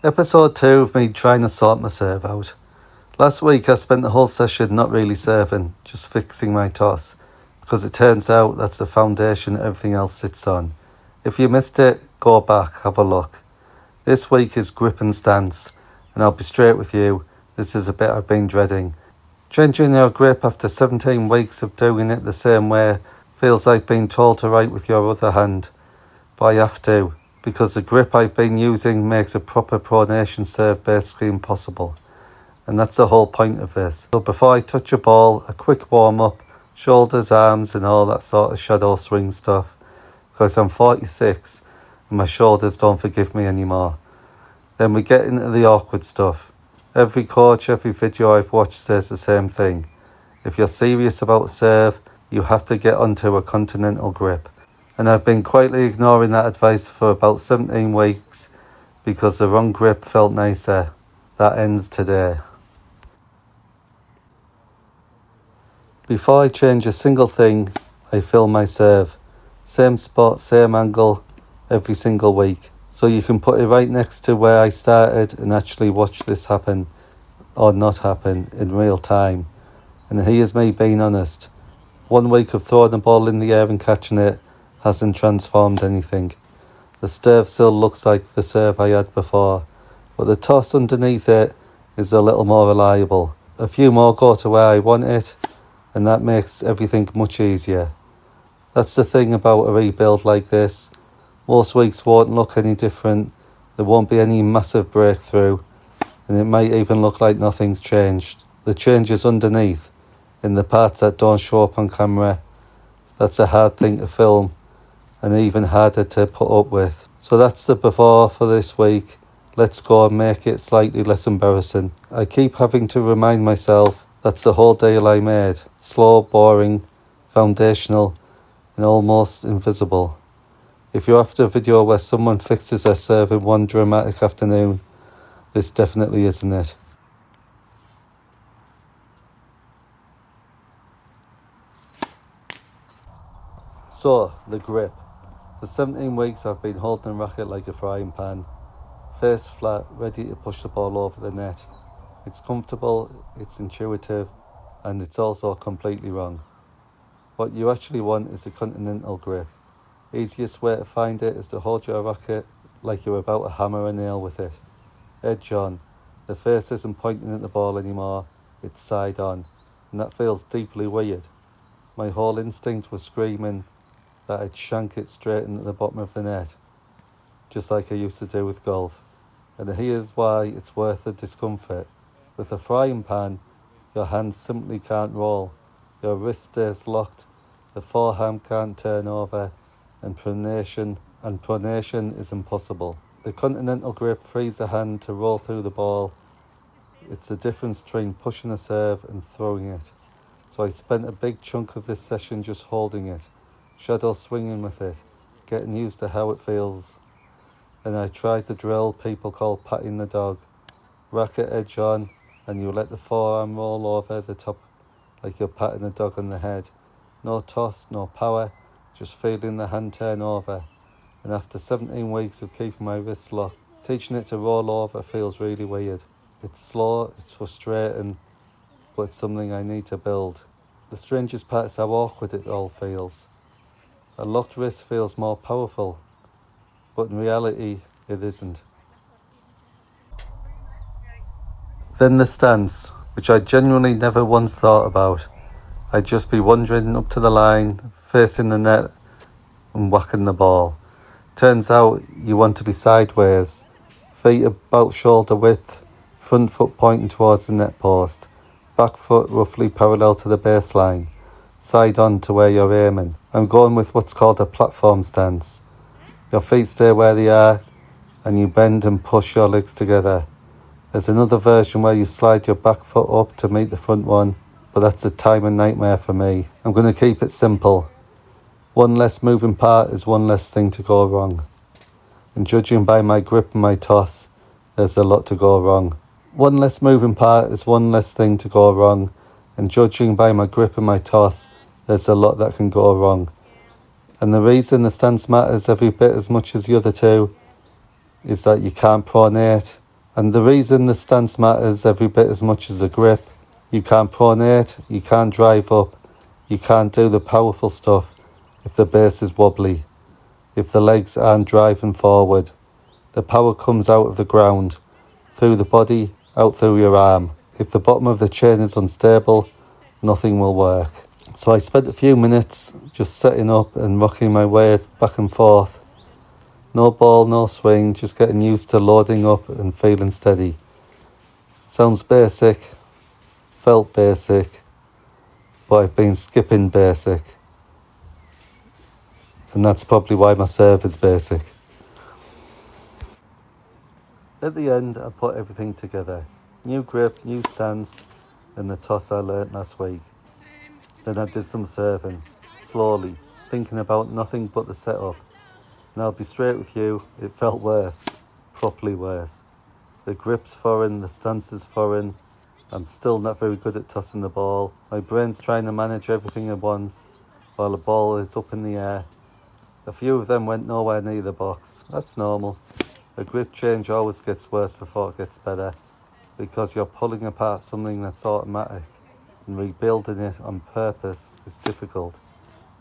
Episode 2 of me trying to sort my serve out. Last week I spent the whole session not really serving, just fixing my toss, because it turns out that's the foundation everything else sits on. If you missed it, go back, have a look. This week is grip and stance, and I'll be straight with you, this is a bit I've been dreading. Changing your grip after 17 weeks of doing it the same way feels like being told to write with your other hand, but I have to, because the grip I've been using makes a proper pronation serve basically impossible. And that's the whole point of this. So before I touch a ball, a quick warm up, shoulders, arms and all that sort of shadow swing stuff, because I'm 46 and my shoulders don't forgive me anymore. Then we get into the awkward stuff. Every coach, every video I've watched says the same thing. If you're serious about serve, you have to get onto a continental grip. And I've been quietly ignoring that advice for about 17 weeks because the wrong grip felt nicer. That ends today. Before I change a single thing, I fill my serve. Same spot, same angle, every single week. So you can put it right next to where I started and actually watch this happen or not happen in real time. And here's me being honest. 1 week of throwing the ball in the air and catching it hasn't transformed anything. The serve still looks like the serve I had before, but the toss underneath it is a little more reliable. A few more go to where I want it, and that makes everything much easier. That's the thing about a rebuild like this. Most weeks won't look any different, there won't be any massive breakthrough, and it might even look like nothing's changed. The change is underneath, in the parts that don't show up on camera. That's a hard thing to film, and even harder to put up with. So that's the before for this week. Let's go and make it slightly less embarrassing. I keep having to remind myself that's the whole deal I made. Slow, boring, foundational, and almost invisible. If you're after a video where someone fixes their serve in one dramatic afternoon, this definitely isn't it. So, the grip. For 17 weeks I've been holding a racket like a frying pan, face flat, ready to push the ball over the net. It's comfortable, it's intuitive, and it's also completely wrong. What you actually want is a continental grip. Easiest way to find it is to hold your racket like you're about to hammer a nail with it. Edge on. The face isn't pointing at the ball anymore, it's side on, and that feels deeply weird. My whole instinct was screaming that I'd shank it straight into the bottom of the net, just like I used to do with golf. And here's why it's worth the discomfort. With a frying pan, your hands simply can't roll, your wrist stays locked, the forearm can't turn over, and pronation is impossible. The continental grip frees a hand to roll through the ball. It's the difference between pushing a serve and throwing it. So I spent a big chunk of this session just holding it, shadow swinging with it, getting used to how it feels. And I tried the drill people call patting the dog. Racket edge on, and you let the forearm roll over the top like you're patting a dog on the head. No toss, no power, just feeling the hand turn over. And after 17 weeks of keeping my wrists locked, teaching it to roll over feels really weird. It's slow, it's frustrating, but it's something I need to build. The strangest part is how awkward it all feels. A locked wrist feels more powerful, but in reality, it isn't. Then the stance, which I genuinely never once thought about. I'd just be wandering up to the line, facing the net and whacking the ball. Turns out you want to be sideways, feet about shoulder width, front foot pointing towards the net post, back foot roughly parallel to the baseline, side on to where you're aiming. I'm going with what's called a platform stance. Your feet stay where they are and you bend and push your legs together. There's another version where you slide your back foot up to meet the front one, but that's a time and nightmare for me. I'm going to keep it simple. One less moving part is one less thing to go wrong. And judging by my grip and my toss, there's a lot to go wrong. One less moving part is one less thing to go wrong, and judging by my grip and my toss, there's a lot that can go wrong. And the reason the stance matters every bit as much as the other two is that you can't pronate, And the reason the stance matters every bit as much as the grip, you can't pronate, you can't drive up, you can't do the powerful stuff if the base is wobbly, if the legs aren't driving forward. The power comes out of the ground, through the body, out through your arm. If the bottom of the chain is unstable, nothing will work. So I spent a few minutes just setting up and rocking my weight back and forth. No ball, no swing, just getting used to loading up and feeling steady. Sounds basic, felt basic, but I've been skipping basic. And that's probably why my serve is basic. At the end, I put everything together. New grip, new stance, and the toss I learnt last week. Then I did some serving, slowly, thinking about nothing but the setup. And I'll be straight with you, it felt worse, properly worse. The grip's foreign, the stance is foreign. I'm still not very good at tossing the ball. My brain's trying to manage everything at once, while the ball is up in the air. A few of them went nowhere near the box. That's normal. A grip change always gets worse before it gets better, because you're pulling apart something that's automatic, and rebuilding it on purpose is difficult.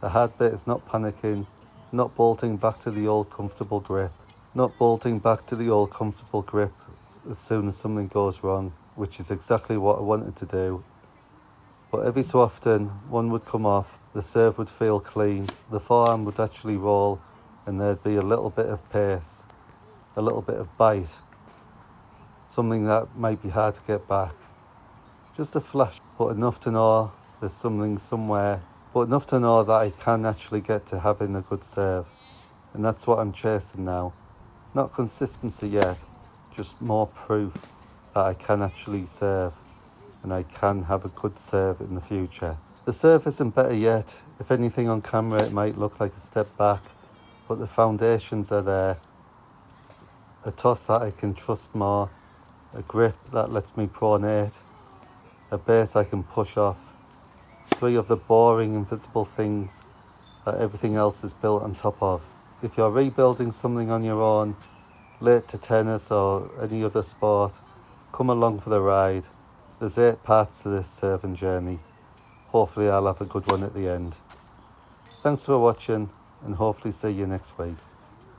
The hard bit is not panicking, not bolting back to the old comfortable grip. Not bolting back to the old comfortable grip as soon as something goes wrong, which is exactly what I wanted to do. But every so often, one would come off, the serve would feel clean, the forearm would actually roll, and there'd be a little bit of pace, a little bit of bite, something that might be hard to get back. Just a flash, but enough to know there's something somewhere, but enough to know that I can actually get to having a good serve. And that's what I'm chasing now. Not consistency yet, just more proof that I can actually serve, and I can have a good serve in the future. The serve isn't better yet. If anything, on camera it might look like a step back, but the foundations are there. A toss that I can trust more, a grip that lets me pronate, a base I can push off. 3 of the boring invisible things that everything else is built on top of. If you're rebuilding something on your own, late to tennis or any other sport, come along for the ride. There's 8 parts to this serving journey. Hopefully I'll have a good one at the end. Thanks for watching, and hopefully see you next week.